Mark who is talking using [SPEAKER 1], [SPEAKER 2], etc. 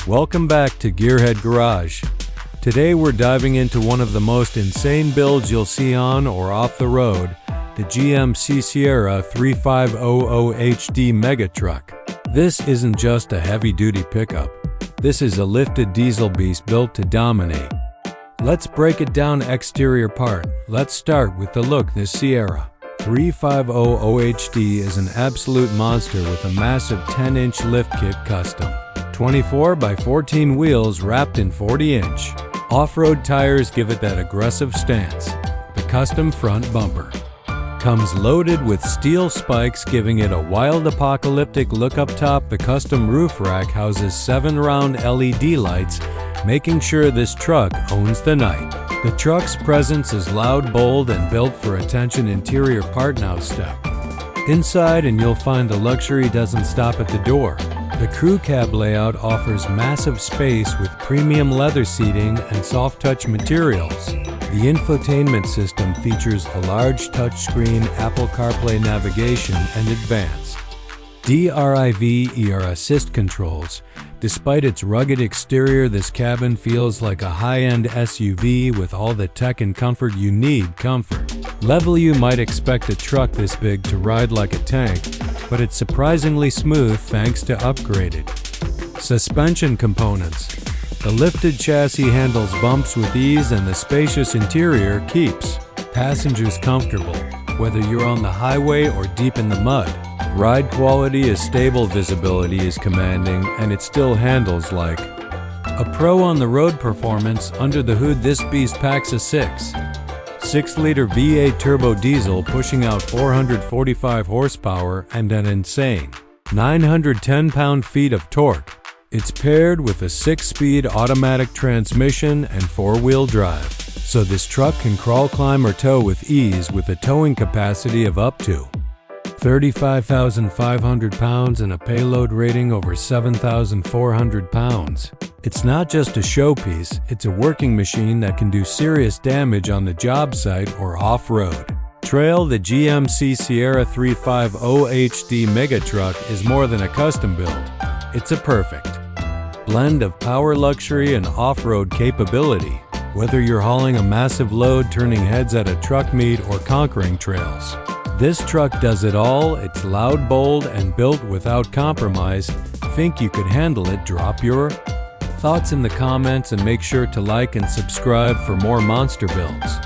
[SPEAKER 1] Welcome back to Gearhead Garage. Today we're diving into one of the most insane builds you'll see on or off the road, the GMC Sierra 3500HD Mega Truck. This isn't just a heavy-duty pickup. This is a lifted diesel beast built to dominate. Let's break it down exterior part. Let's start with the look. This Sierra 3500HD is an absolute monster with a massive 10-inch lift kit custom. 24 by 14 wheels wrapped in 40-inch. Off-road tires give it that aggressive stance. The custom front bumper comes loaded with steel spikes, giving it a wild apocalyptic look up top. The custom roof rack houses 7 round LED lights, making sure this truck owns the night. The truck's presence is loud, bold, and built for attention. Interior part. Now step inside and you'll find the luxury doesn't stop at the door. The crew cab layout offers massive space with premium leather seating and soft touch materials. The infotainment system features a large touchscreen, Apple CarPlay navigation, and advanced drive assist controls. Despite its rugged exterior, this cabin feels like a high-end SUV with all the tech and comfort you need. Level. You might expect a truck this big to ride like a tank, but it's surprisingly smooth thanks to upgraded suspension components. The lifted chassis handles bumps with ease, and the spacious interior keeps passengers comfortable, whether you're on the highway or deep in the mud. Ride quality is stable, visibility is commanding, and it still handles like a pro on the road. Performance. Under the hood, this beast packs a 6.6-liter V8 turbo diesel pushing out 445 horsepower and an insane 910 pound-feet of torque. It's paired with a 6-speed automatic transmission and 4-wheel drive, so this truck can crawl, climb, or tow with ease, with a towing capacity of up to 35,500 pounds and a payload rating over 7,400 pounds. It's not just a showpiece, it's a working machine that can do serious damage on the job site or off-road trail. The GMC Sierra 3500HD Mega Truck is more than a custom build. It's a perfect blend of power, luxury, and off-road capability. Whether you're hauling a massive load, turning heads at a truck meet, or conquering trails, this truck does it all. It's loud, bold, and built without compromise. Think you could handle it? Drop your thoughts in the comments and make sure to like and subscribe for more monster builds.